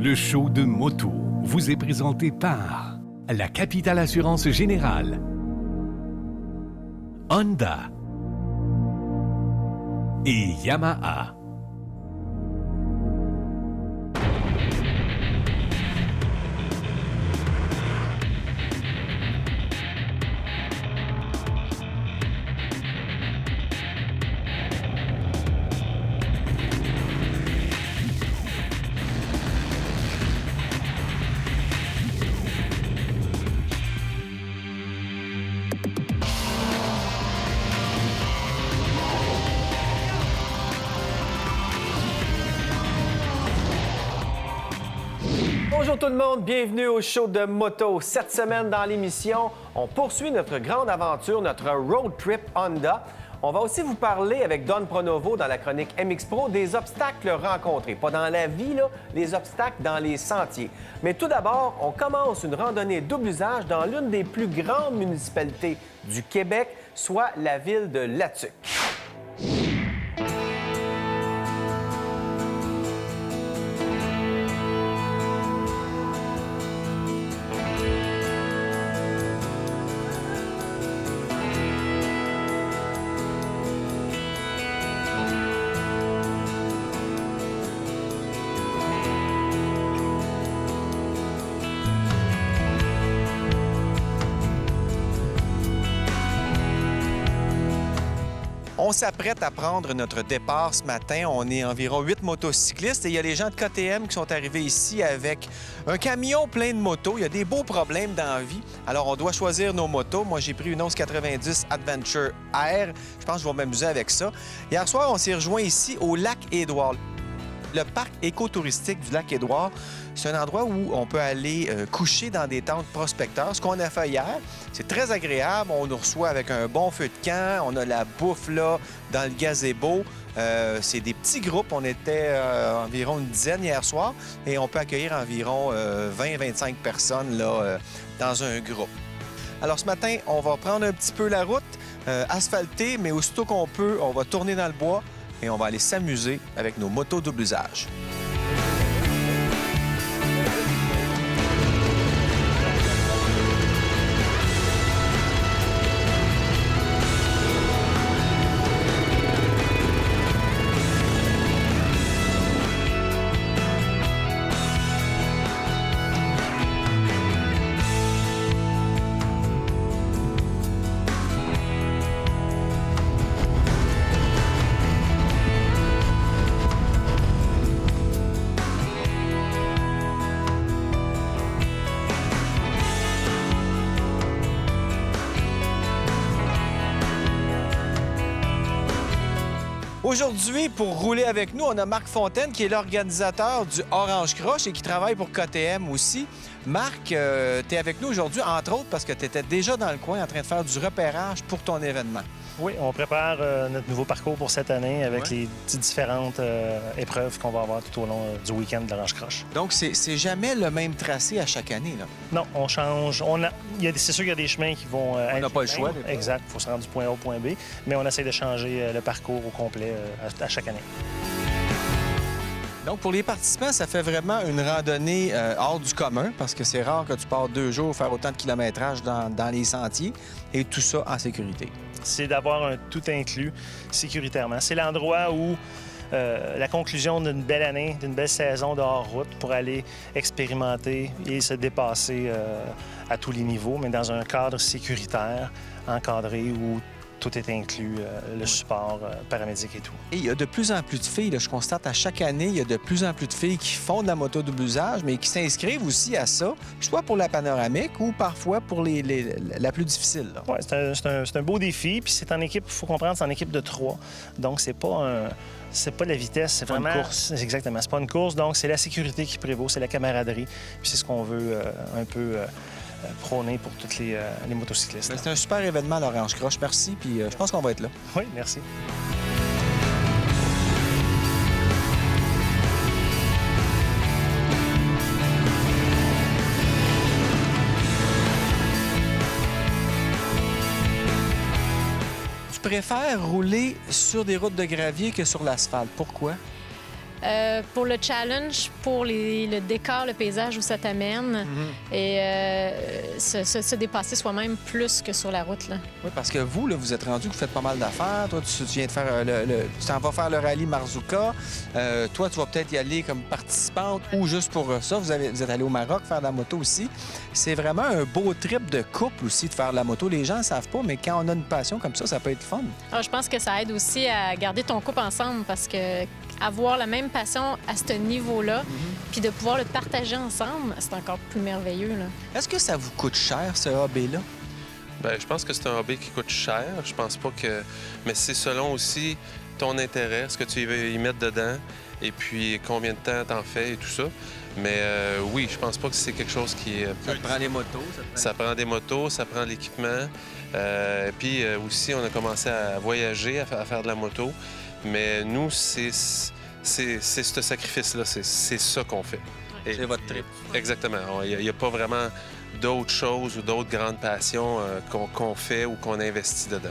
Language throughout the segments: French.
Le show de moto vous est présenté par la Capitale Assurance Générale, Honda et Yamaha. Bonjour tout le monde, bienvenue au show de moto. Cette semaine dans l'émission, on poursuit notre grande aventure, notre road trip Honda. On va aussi vous parler avec Don Pronovo dans la chronique MX Pro des obstacles rencontrés. Pas dans la vie, là, les obstacles dans les sentiers. Mais tout d'abord, on commence une randonnée double usage dans l'une des plus grandes municipalités du Québec, soit la ville de Latuc. On s'apprête à prendre notre départ ce matin. On est environ 8 motocyclistes et il y a les gens de KTM qui sont arrivés ici avec un camion plein de motos. Il y a des beaux problèmes dans la vie. Alors, on doit choisir nos motos. Moi, j'ai pris une 1190 Adventure R. Je pense que je vais m'amuser avec ça. Hier soir, on s'est rejoint ici au lac Édouard. Le parc écotouristique du lac Édouard, c'est un endroit où on peut aller coucher dans des tentes prospecteurs. Ce qu'on a fait hier, c'est très agréable. On nous reçoit avec un bon feu de camp. On a la bouffe là dans le gazebo. C'est des petits groupes. On était environ une dizaine hier soir et on peut accueillir environ 20-25 personnes là, dans un groupe. Alors ce matin, on va prendre un petit peu la route asphaltée, mais aussitôt qu'on peut, on va tourner dans le bois et on va aller s'amuser avec nos motos double usage. Aujourd'hui, pour rouler avec nous, on a Marc Fontaine, qui est l'organisateur du Orange Crush et qui travaille pour KTM aussi. Marc, tu es avec nous aujourd'hui, entre autres, parce que tu étais déjà dans le coin en train de faire du repérage pour ton événement. Oui, on prépare notre nouveau parcours pour cette année avec les différentes épreuves qu'on va avoir tout au long du week-end de l'Orange Crush. Donc, c'est jamais le même tracé à chaque année, là? Non, on change. C'est sûr qu'il y a des chemins qui vont On n'a pas le choix. Exact, il faut se rendre du point A au point B, mais on essaie de changer le parcours au complet à chaque année. Donc, pour les participants, ça fait vraiment une randonnée hors du commun parce que c'est rare que tu pars 2 jours faire autant de kilométrage dans les sentiers et tout ça en sécurité. C'est d'avoir un tout inclus sécuritairement. C'est l'endroit où la conclusion d'une belle année, d'une belle saison de hors-route pour aller expérimenter et se dépasser à tous les niveaux, mais dans un cadre sécuritaire, encadré où tout est inclus, le support paramédic et tout. Et il y a de plus en plus de filles, là, je constate à chaque année, il y a de plus en plus de filles qui font de la moto double usage, mais qui s'inscrivent aussi à ça, soit pour la panoramique ou parfois pour la plus difficile. Oui, c'est un beau défi, puis c'est en équipe, il faut comprendre, c'est en équipe de 3. Donc, c'est pas la vitesse, c'est vraiment... une course. Exactement, c'est pas une course, donc c'est la sécurité qui prévaut, c'est la camaraderie, puis c'est ce qu'on veut un peu... prôner pour tous les motocyclistes. C'est un super événement, l'Orange Crush. Merci, puis je pense qu'on va être là. Oui, merci. Tu préfères rouler sur des routes de gravier que sur l'asphalte. Pourquoi? Pour le challenge, pour le décor, le paysage où ça t'amène et se dépasser soi-même plus que sur la route. Là. Oui, parce que vous, là, vous êtes rendu, vous faites pas mal d'affaires. Toi, tu viens de faire tu t'en vas faire le rallye Marzuka. Toi, tu vas peut-être y aller comme participante ou juste pour ça. Vous êtes allé au Maroc faire de la moto aussi. C'est vraiment un beau trip de couple aussi de faire de la moto. Les gens ne savent pas, mais quand on a une passion comme ça peut être fun. Alors, je pense que ça aide aussi à garder ton couple ensemble parce que avoir la même passion à ce niveau-là, puis de pouvoir le partager ensemble, c'est encore plus merveilleux. Là. Est-ce que ça vous coûte cher, ce hobby-là? Bien, je pense que c'est un hobby qui coûte cher. Je pense pas que... Mais c'est selon aussi ton intérêt, ce que tu veux y mettre dedans, et puis combien de temps t'en fais et tout ça. Mais oui, je pense pas que c'est quelque chose qui est... Ça te prend des motos? Ça prend des motos, ça prend de l'équipement. Puis aussi, on a commencé à voyager, à faire de la moto. Mais nous, c'est ce sacrifice-là, c'est ça qu'on fait. C'est votre trip. Exactement. Il n'y a pas vraiment d'autres choses ou d'autres grandes passions qu'on fait ou qu'on investit dedans.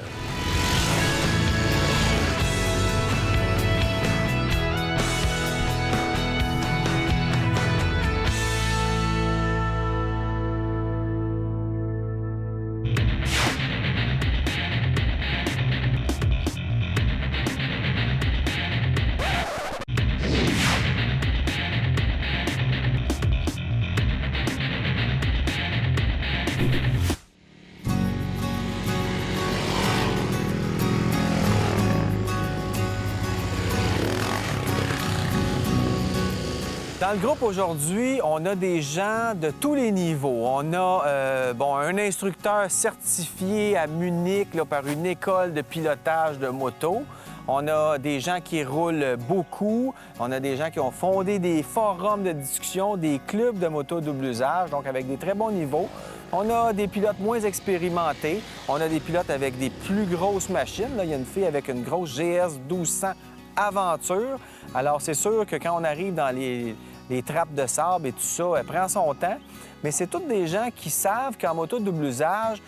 Dans le groupe aujourd'hui, on a des gens de tous les niveaux. On a un instructeur certifié à Munich là, par une école de pilotage de moto. On a des gens qui roulent beaucoup. On a des gens qui ont fondé des forums de discussion, des clubs de moto double usage, donc avec des très bons niveaux. On a des pilotes moins expérimentés. On a des pilotes avec des plus grosses machines. Là, il y a une fille avec une grosse GS 1200 Aventure. Alors, c'est sûr que quand on arrive dans les trappes de sable et tout ça, elle prend son temps. Mais c'est tous des gens qui savent qu'en moto double usage,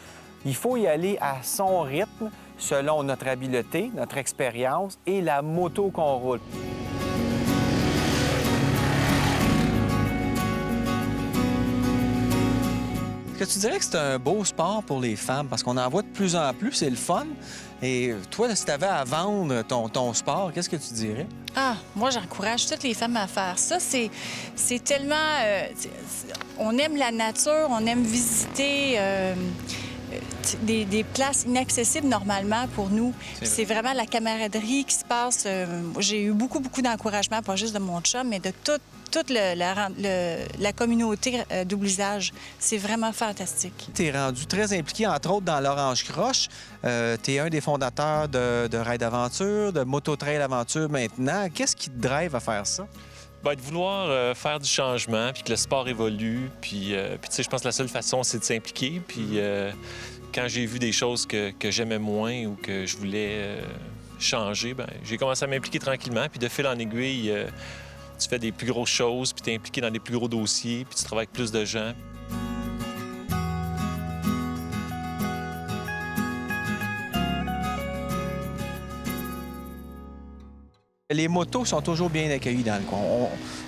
il faut y aller à son rythme, selon notre habileté, notre expérience et la moto qu'on roule. Est-ce que tu dirais que c'est un beau sport pour les femmes? Parce qu'on en voit de plus en plus, c'est le fun. Et toi, si tu avais à vendre ton sport, qu'est-ce que tu dirais? Ah, moi, j'encourage toutes les femmes à faire ça. C'est tellement... on aime la nature, on aime visiter des places inaccessibles normalement pour nous. C'est vraiment la camaraderie qui se passe. J'ai eu beaucoup d'encouragement, pas juste de mon chum, mais de toute la communauté double usage. C'est vraiment fantastique. Tu es rendu très impliqué, entre autres, dans l'Orange Croche. Tu es un des fondateurs de Ride Aventure, de Moto Trail Aventure maintenant. Qu'est-ce qui te drive à faire ça? Bien, de vouloir faire du changement, puis que le sport évolue. Puis tu sais, je pense que la seule façon, c'est de s'impliquer. Puis quand j'ai vu des choses que j'aimais moins ou que je voulais changer, bien, j'ai commencé à m'impliquer tranquillement. Puis de fil en aiguille, tu fais des plus grosses choses, puis tu es impliqué dans des plus gros dossiers, puis tu travailles avec plus de gens. Les motos sont toujours bien accueillies dans le coin.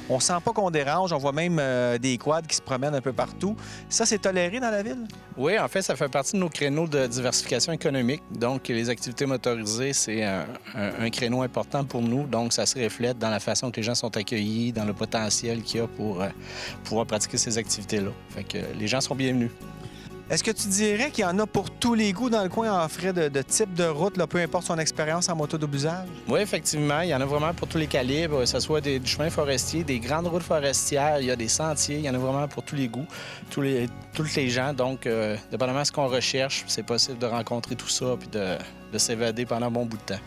On sent pas qu'on dérange. On voit même des quads qui se promènent un peu partout. Ça, c'est toléré dans la ville? Oui, en fait, ça fait partie de nos créneaux de diversification économique. Donc, les activités motorisées, c'est un créneau important pour nous. Donc, ça se reflète dans la façon que les gens sont accueillis, dans le potentiel qu'il y a pour pouvoir pratiquer ces activités-là. Fait que les gens sont bienvenus. Est-ce que tu dirais qu'il y en a pour tous les goûts dans le coin en frais de type de route, là, peu importe son expérience en moto double usage? Oui, effectivement. Il y en a vraiment pour tous les calibres, que ce soit du chemin forestier, des grandes routes forestières, il y a des sentiers, il y en a vraiment pour tous les goûts, tous les gens. Donc, dépendamment de ce qu'on recherche, c'est possible de rencontrer tout ça puis de s'évader pendant un bon bout de temps.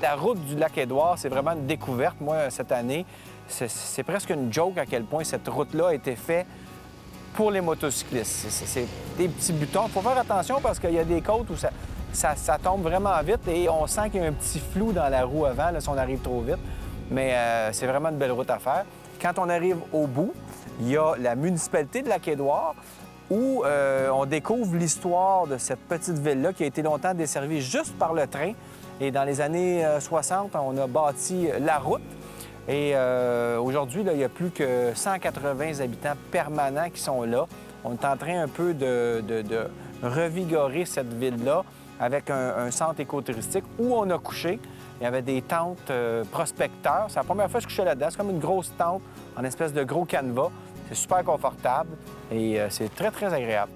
La route du Lac-Édouard, c'est vraiment une découverte. Moi, cette année, c'est presque une joke à quel point cette route-là a été faite pour les motocyclistes. C'est des petits boutons. Il faut faire attention parce qu'il y a des côtes où ça tombe vraiment vite et on sent qu'il y a un petit flou dans la roue avant là, si on arrive trop vite. Mais c'est vraiment une belle route à faire. Quand on arrive au bout, il y a la municipalité de Lac-Édouard. où on découvre l'histoire de cette petite ville-là qui a été longtemps desservie juste par le train. Et dans les années 60, on a bâti la route. Et aujourd'hui, là, il y a plus que 180 habitants permanents qui sont là. On est en train un peu de revigorer cette ville-là avec un centre écotouristique où on a couché. Il y avait des tentes prospecteurs. C'est la première fois que je couchais là-dedans. C'est comme une grosse tente en espèce de gros canevas. C'est super confortable et c'est très, très agréable.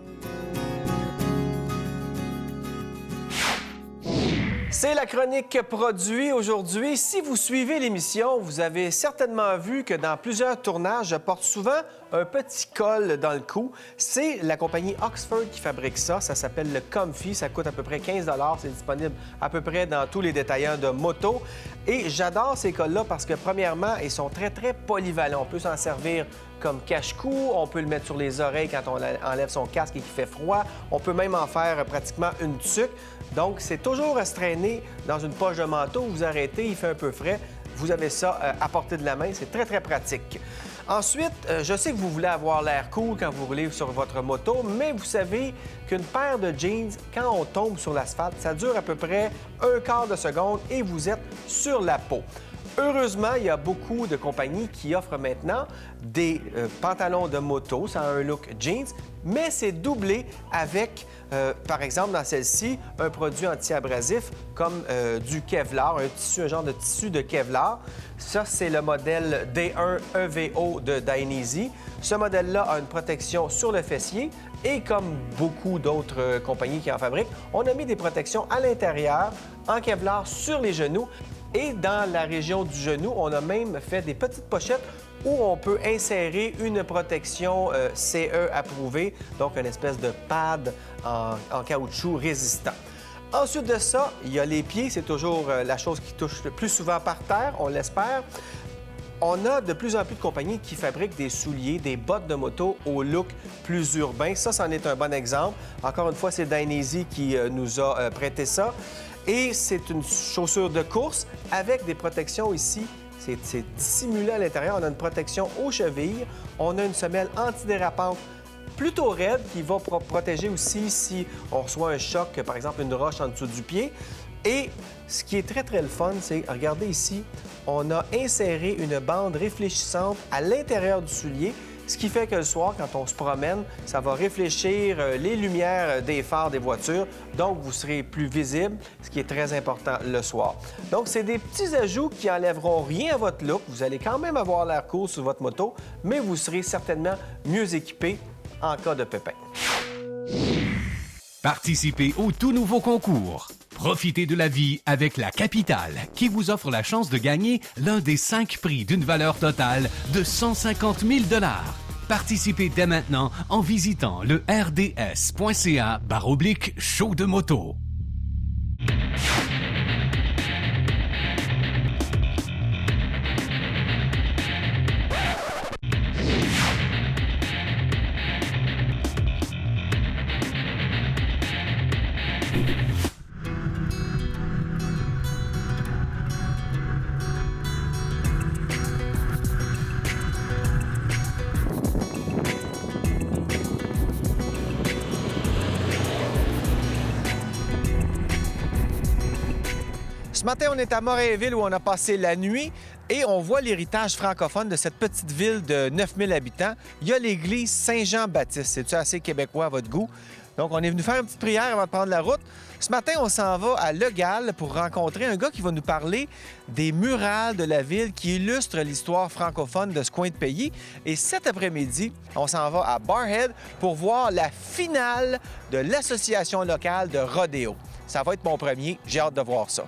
C'est la chronique produit aujourd'hui. Si vous suivez l'émission, vous avez certainement vu que dans plusieurs tournages, je porte souvent un petit col dans le cou. C'est la compagnie Oxford qui fabrique ça. Ça s'appelle le Comfy. Ça coûte à peu près 15 $. C'est disponible à peu près dans tous les détaillants de moto. Et j'adore ces cols-là parce que, premièrement, ils sont très, très polyvalents. On peut s'en servir comme cache-cou. On peut le mettre sur les oreilles quand on enlève son casque et qu'il fait froid. On peut même en faire pratiquement une tuque. Donc, c'est toujours à se traîner dans une poche de manteau. Vous arrêtez, il fait un peu frais. Vous avez ça à portée de la main. C'est très, très pratique. Ensuite, je sais que vous voulez avoir l'air cool quand vous roulez sur votre moto, mais vous savez qu'une paire de jeans, quand on tombe sur l'asphalte, ça dure à peu près un quart de seconde et vous êtes sur la peau. Heureusement, il y a beaucoup de compagnies qui offrent maintenant des pantalons de moto. Ça a un look jeans, mais c'est doublé avec, par exemple, dans celle-ci, un produit anti-abrasif comme du Kevlar, un genre de tissu de Kevlar. Ça, c'est le modèle D1 EVO de Dainese. Ce modèle-là a une protection sur le fessier et comme beaucoup d'autres compagnies qui en fabriquent, on a mis des protections à l'intérieur en Kevlar sur les genoux. Et dans la région du genou, on a même fait des petites pochettes où on peut insérer une protection CE approuvée, donc une espèce de pad en caoutchouc résistant. Ensuite de ça, il y a les pieds. C'est toujours la chose qui touche le plus souvent par terre, on l'espère. On a de plus en plus de compagnies qui fabriquent des souliers, des bottes de moto au look plus urbain. Ça, c'en est un bon exemple. Encore une fois, c'est Dainese qui nous a prêté ça. Et c'est une chaussure de course avec des protections ici. C'est dissimulé à l'intérieur. On a une protection aux chevilles. On a une semelle antidérapante plutôt raide qui va protéger aussi si on reçoit un choc, par exemple une roche en dessous du pied. Et ce qui est très, très le fun, c'est, regardez ici, on a inséré une bande réfléchissante à l'intérieur du soulier, ce qui fait que le soir, quand on se promène, ça va réfléchir les lumières des phares des voitures, donc vous serez plus visible, ce qui est très important le soir. Donc, c'est des petits ajouts qui n'enlèveront rien à votre look. Vous allez quand même avoir l'air cool sur votre moto, mais vous serez certainement mieux équipé en cas de pépin. Participez au tout nouveau concours. Profitez de la vie avec la Capitale, qui vous offre la chance de gagner l'un des 5 prix d'une valeur totale de 150 000 $. Participez dès maintenant en visitant le rds.ca/show de moto. Ce matin, on est à Morainville où on a passé la nuit et on voit l'héritage francophone de cette petite ville de 9000 habitants. Il y a l'église Saint-Jean-Baptiste. C'est-tu assez québécois à votre goût? Donc, on est venu faire une petite prière avant de prendre la route. Ce matin, on s'en va à Le Gall pour rencontrer un gars qui va nous parler des murales de la ville qui illustrent l'histoire francophone de ce coin de pays. Et cet après-midi, on s'en va à Barrhead pour voir la finale de l'association locale de rodéo. Ça va être mon premier. J'ai hâte de voir ça.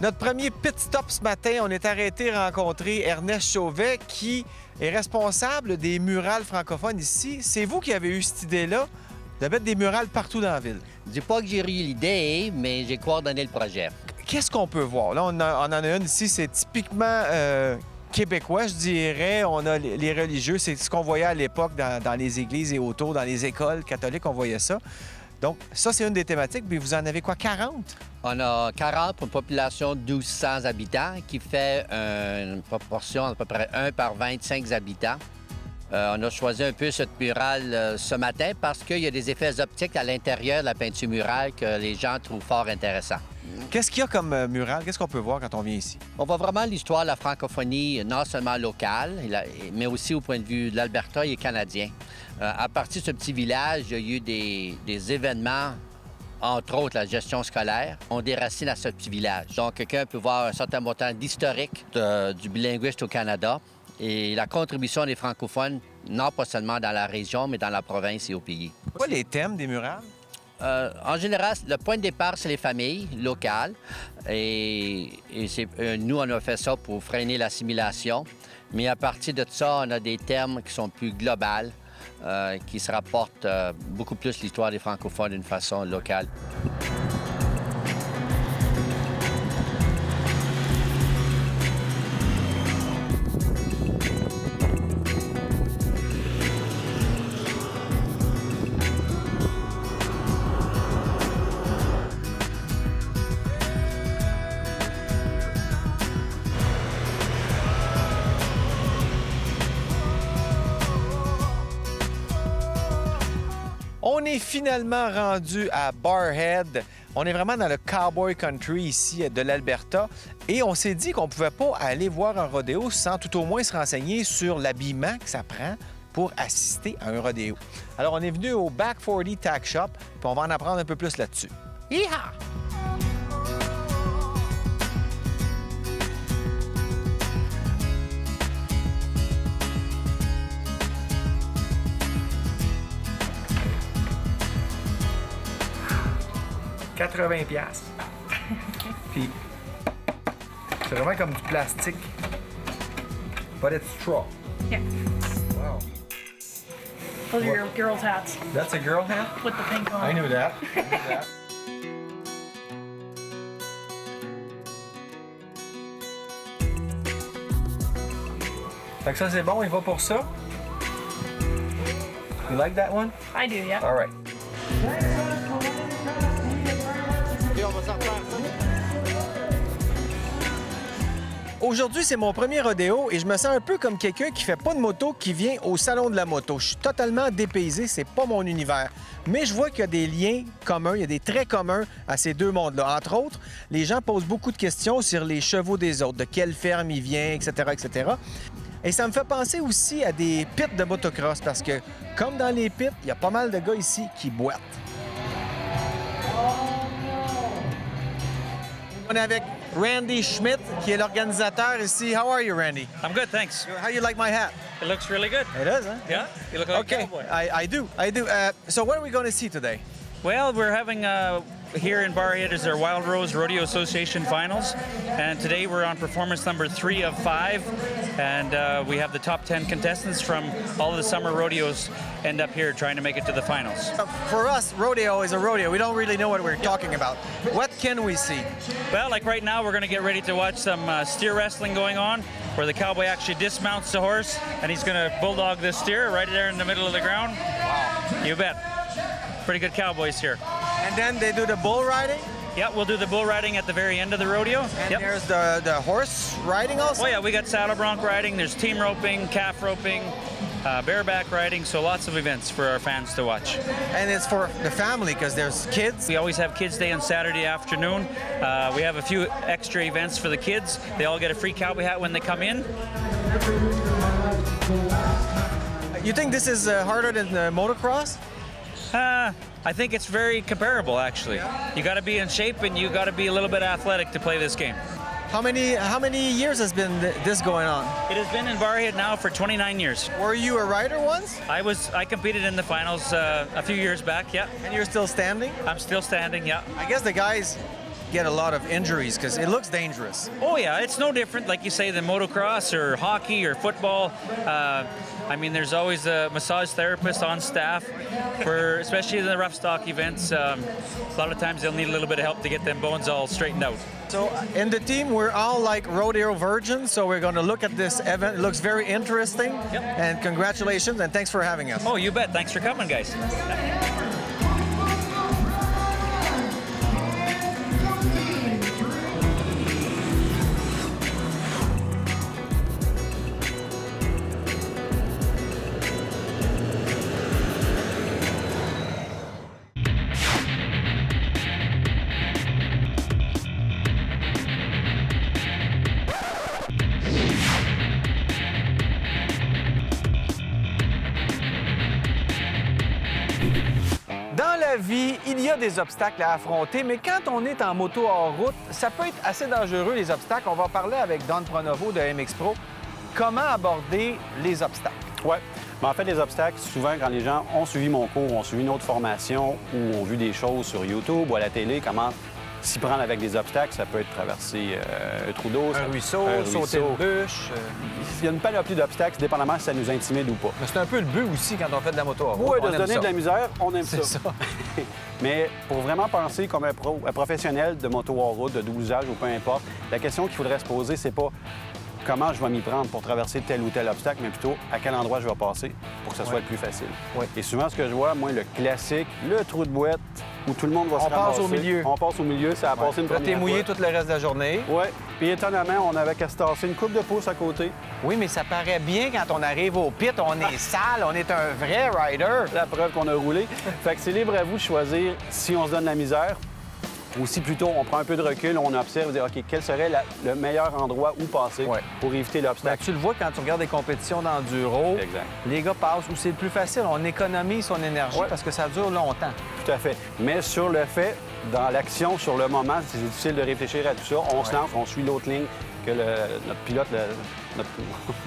Notre premier pit stop ce matin, on est arrêté rencontrer Ernest Chauvet, qui est responsable des murales francophones ici. C'est vous qui avez eu cette idée-là de mettre des murales partout dans la ville. Je dis pas que j'ai eu l'idée, mais j'ai coordonné le projet. Qu'est-ce qu'on peut voir? Là, on en a une ici, c'est typiquement québécois, je dirais. On a les religieux, c'est ce qu'on voyait à l'époque dans les églises et autour, dans les écoles catholiques, on voyait ça. Donc, ça, c'est une des thématiques. Puis vous en avez quoi, 40? On a 40 pour une population de 1200 habitants, qui fait une proportion d'à peu près 1 par 25 habitants. On a choisi un peu cette murale ce matin parce qu'il y a des effets optiques à l'intérieur de la peinture murale que les gens trouvent fort intéressants. Qu'est-ce qu'il y a comme mural? Qu'est-ce qu'on peut voir quand on vient ici? On voit vraiment l'histoire de la francophonie, non seulement locale, mais aussi au point de vue de l'Alberta et canadien. À partir de ce petit village, il y a eu des événements, entre autres la gestion scolaire. On déracine à ce petit village. Donc, quelqu'un peut voir un certain montant d'historique du bilinguisme au Canada et la contribution des francophones, non pas seulement dans la région, mais dans la province et au pays. Quoi les thèmes des murales? En général, le point de départ, c'est les familles locales. Et nous, on a fait ça pour freiner l'assimilation. Mais à partir de ça, on a des termes qui sont plus globaux, qui se rapportent beaucoup plus l'histoire des francophones d'une façon locale. On est finalement rendu à Barrhead. On est vraiment dans le cowboy country ici de l'Alberta. Et on s'est dit qu'on ne pouvait pas aller voir un rodéo sans tout au moins se renseigner sur l'habillement que ça prend pour assister à un rodéo. Alors, on est venu au Back 40 Tack Shop, puis on va en apprendre un peu plus là-dessus. Hi-ha! $80. Puis, c'est vraiment comme du plastique. But it's straw. Yeah. Wow. Those are your girls' hats That's a girl hat? with the pink on. I knew that. Fait que ça, c'est bon, il va pour ça. You like that one? I do, yeah. All right. Aujourd'hui, c'est mon premier rodéo et je me sens un peu comme quelqu'un qui fait pas de moto, qui vient au salon de la moto. Je suis totalement dépaysé, c'est pas mon univers. Mais je vois qu'il y a des liens communs, il y a des traits communs à ces deux mondes-là. Entre autres, les gens posent beaucoup de questions sur les chevaux des autres, de quelle ferme il vient, etc., etc. Et ça me fait penser aussi à des pits de motocross parce que, comme dans les pits, il y a pas mal de gars ici qui boitent. On est avec Randy Schmidt, qui est l'organisateur ici. How are you, Randy? I'm good, thanks. How you like my hat? It looks really good. It is, huh? Yeah, you look like Okay, a cowboy. I do. So what are we going to see today? Well, we're having here in Barrhead is our Wild Rose Rodeo Association finals, and today we're on performance number 3 of 5, and we have the top 10 contestants from all of the summer rodeos end up here trying to make it to the finals. For us, rodeo is a rodeo. We don't really know what we're talking about. What can we see? Well, like right now, we're going to get ready to watch some steer wrestling going on, where the cowboy actually dismounts the horse, and he's going to bulldog this steer right there in the middle of the ground. Wow. You bet. Pretty good cowboys here. And then they do the bull riding? Yeah, we'll do the bull riding at the very end of the rodeo. And there's the horse riding also? Oh, yeah, we got saddle bronc riding, there's team roping, calf roping, bareback riding, so lots of events for our fans to watch. And it's for the family because there's kids? We always have Kids Day on Saturday afternoon. We have a few extra events for the kids. They all get a free cowboy hat when they come in. You think this is harder than motocross? I think it's very comparable, actually. You got to be in shape and you got to be a little bit athletic to play this game. How many years has been this going on? It has been in Barrhead now for 29 years. Were you a rider once? I competed in the finals a few years back, yeah. And you're still standing? I'm still standing, yeah. I guess the guys get a lot of injuries because it looks dangerous. Oh, yeah, it's no different, like you say, than motocross or hockey or football. I mean, there's always a massage therapist on staff, for especially in the rough stock events. A lot of times they'll need a little bit of help to get them bones all straightened out. So in the team, we're all like rodeo virgins, so we're going to look at this event. It looks very interesting. Yep. And congratulations, and thanks for having us. Oh, you bet. Thanks for coming, guys. la vie, il y a des obstacles à affronter, mais quand on est en moto hors route, ça peut être assez dangereux, les obstacles. On va parler avec Don Pronovo de MX Pro. Comment aborder les obstacles? Oui. Mais en fait, les obstacles, souvent, quand les gens ont suivi mon cours, ont suivi une autre formation ou ont vu des choses sur YouTube ou à la télé, comment s'y prendre avec des obstacles, ça peut être traverser un trou d'eau, un ruisseau, sauter une bûche. Il y a une panoplie d'obstacles, dépendamment si ça nous intimide ou pas. Mais c'est un peu le but aussi quand on fait de la moto hors route. Oui, de se donner de la misère, on aime C'est ça. ça. Mais pour vraiment penser comme un professionnel de moto hors route, de 12 usages ou peu importe, la question qu'il faudrait se poser, c'est pas comment je vais m'y prendre pour traverser tel ou tel obstacle, mais plutôt à quel endroit je vais passer pour que ça soit le plus facile. Oui. Et souvent, ce que je vois, moi, le classique, le trou de boîte, où tout le monde va se ramasser. On passe au milieu. On passe au milieu, ça a passé une Là, première t'es mouillé fois. tout le reste de la journée. Oui. Puis étonnamment, on avait qu'à se tasser une coupe de pouce à côté. Oui, mais ça paraît bien quand on arrive au pit, on est sale, on est un vrai rider. La preuve qu'on a roulé. Fait que c'est libre à vous de choisir si on se donne la misère ou si plutôt on prend un peu de recul, on observe, dire OK, quel serait le meilleur endroit où passer pour éviter Ben, l'obstacle. tu le vois quand tu regardes des compétitions d'enduro, Exact. les gars passent où c'est le plus facile, on économise son énergie parce que ça dure longtemps. Tout à fait. Mais sur le fait, dans l'action, sur le moment, c'est difficile de réfléchir à tout ça. On se lance, on suit l'autre ligne que notre pilote,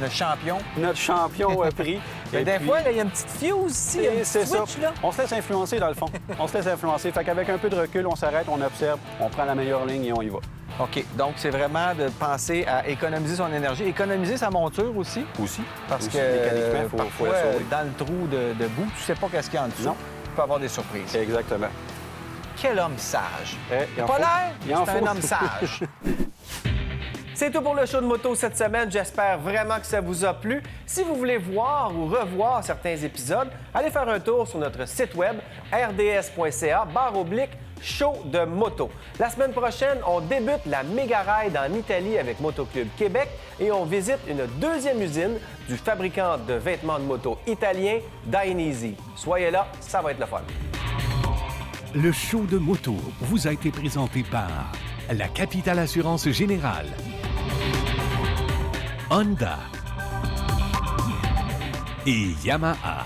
Le champion. notre champion a pris. Mais Et des puis, fois, là, il y a une petite fuse ici, un petit c'est ça. switch, là. On se laisse influencer, dans le fond. On se laisse influencer. Fait qu'avec un peu de recul, on s'arrête, on observe, on prend la meilleure ligne et on y va. OK. Donc, c'est vraiment de penser à économiser son énergie. Économiser sa monture aussi. Aussi. Parce Aussi, que mécaniquement, faut parfois, la sauver. dans le trou de boue, tu sais pas qu'est-ce qu'il y a en dessous. Non. Tu peux avoir des surprises. Exactement. Quel homme sage. Il en Pas faut. l'air, Il en c'est un faut. homme sage. C'est tout pour le show de moto cette semaine. J'espère vraiment que ça vous a plu. Si vous voulez voir ou revoir certains épisodes, allez faire un tour sur notre site web rds.ca/show de moto. La semaine prochaine, on débute la méga ride en Italie avec Motoclub Québec et on visite une deuxième usine du fabricant de vêtements de moto italien Dainese. Soyez là, ça va être le fun. Le show de moto vous a été présenté par la Capitale Assurance Générale, Honda et Yamaha.